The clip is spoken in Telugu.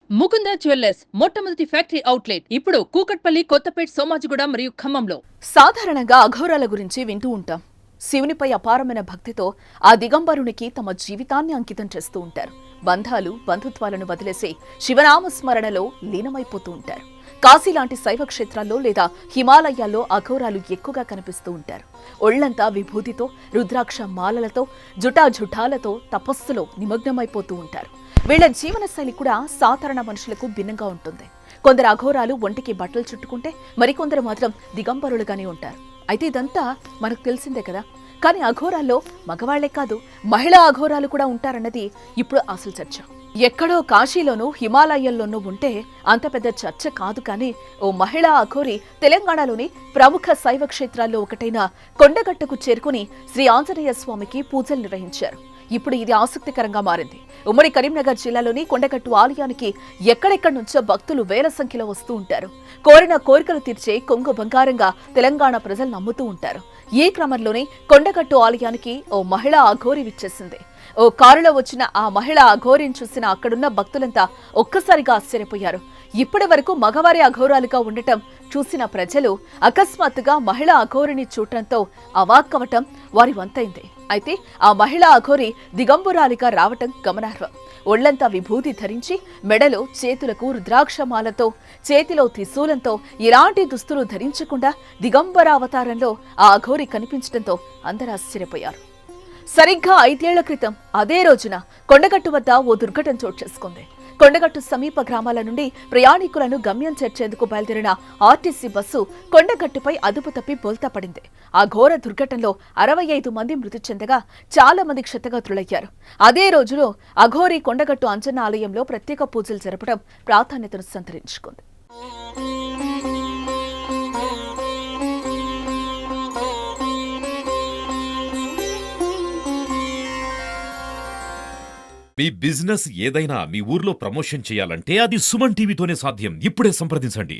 ముకుంద జ్యువెల్లర్స్ మొట్టమొదటి ఫ్యాక్టరీ అవుట్లెట్ ఇప్పుడు కూకట్పల్లి, కొత్తపేట్, సోమాజిగూడ మరియు ఖమ్మంలో. సాధారణంగా అఘోరాల గురించి వింటూ ఉంటాం. శివునిపై అపారమైన భక్తితో ఆ దిగంబరునికి తమ జీవితాన్ని అంకితం చేస్తూ ఉంటారు. బంధాలు, బంధుత్వాలను వదిలేసి శివనామ స్మరణలో లీనమైపోతూ ఉంటారు. కాశీ లాంటి శైవ క్షేత్రాల్లో లేదా హిమాలయాల్లో అఘోరాలు ఎక్కువగా కనిపిస్తూ ఉంటారు. ఒళ్లంతా విభూతితో, రుద్రాక్ష మాలలతో, జుటాజుటాలతో తపస్సులో నిమగ్నమైపోతూ ఉంటారు. వీళ్ల జీవనశైలి కూడా సాధారణ మనుషులకు భిన్నంగా ఉంటుంది. కొందరు అఘోరాలు ఒంటికి బట్టలు చుట్టుకుంటే మరికొందరు మాత్రం దిగంబరులుగానే ఉంటారు. అయితే ఇదంతా మనకు తెలిసిందే కదా. కానీ అఘోరాల్లో మగవాళ్లే కాదు, మహిళా అఘోరాలు కూడా ఉంటారన్నది ఇప్పుడు అసలు చర్చ. ఎక్కడో కాశీలోనూ హిమాలయాల్లోనూ ఉంటే అంత పెద్ద చర్చ కాదు. కానీ ఓ మహిళా అఘోరి తెలంగాణలోని ప్రముఖ శైవ క్షేత్రాల్లో ఒకటైన కొండగట్టుకు చేరుకుని శ్రీ ఆంజనేయ స్వామికి పూజలు నిర్వహించారు. ఇప్పుడు ఇది ఆసక్తికరంగా మారింది. ఉమ్మడి కరీంనగర్ జిల్లాలోని కొండగట్టు ఆలయానికి ఎక్కడెక్కడి నుంచో భక్తులు వేల సంఖ్యలో వస్తూ ఉంటారు. కోరిన కోరికలు తీర్చే కొంగు బంగారంగా తెలంగాణ ప్రజలు నమ్ముతూ ఉంటారు. ఈ క్రమంలోనే కొండగట్టు ఆలయానికి ఓ మహిళా అఘోరి విచ్చేసింది. ఓ కారులో వచ్చిన ఆ మహిళా అఘోరిని చూసిన అక్కడున్న భక్తులంతా ఒక్కసారిగా ఆశ్చర్యపోయారు. ఇప్పటి వరకు మగవారి అఘోరాలుగా ఉండటం చూసిన ప్రజలు అకస్మాత్తుగా మహిళా అఘోరిని చూడటంతో అవాక్కవటం వారి వంతైంది. అయితే ఆ మహిళా అఘోరి దిగంబరాలిగా రావటం గమనార్హం. ఒళ్లంతా విభూతి ధరించి, మెడలో, చేతులకు రుద్రాక్షమాలతో, చేతిలో త్రిశూలంతో, ఎలాంటి దుస్తులు ధరించకుండా దిగంబరావతారంలో ఆ అఘోరి కనిపించడంతో అందరూ ఆశ్చర్యపోయారు. సరిగ్గా 5 ఏళ్ల క్రితం అదే రోజున కొండగట్టు వద్ద ఓ దుర్ఘటన చోటు చేసుకుంది. కొండగట్టు సమీప గ్రామాల నుండి ప్రయాణికులను గమ్యం చేర్చేందుకు బయలుదేరిన ఆర్టీసీ బస్సు కొండగట్టుపై అదుపు తప్పి బోల్తా పడింది. ఆ ఘోర దుర్ఘటనలో 65 మంది మృతి చెందగా చాలా మంది క్షతగాత్రులయ్యారు. అదే రోజులో అఘోరి కొండగట్టు అంజన్న ఆలయంలో ప్రత్యేక పూజలు జరపడం ప్రాధాన్యతను సంతరించుకుంది. మీ బిజినెస్ ఏదైనా మీ ఊర్లో ప్రమోషన్ చేయాలంటే అది సుమన్ టీవీతోనే సాధ్యం. ఇప్పుడే సంప్రదించండి.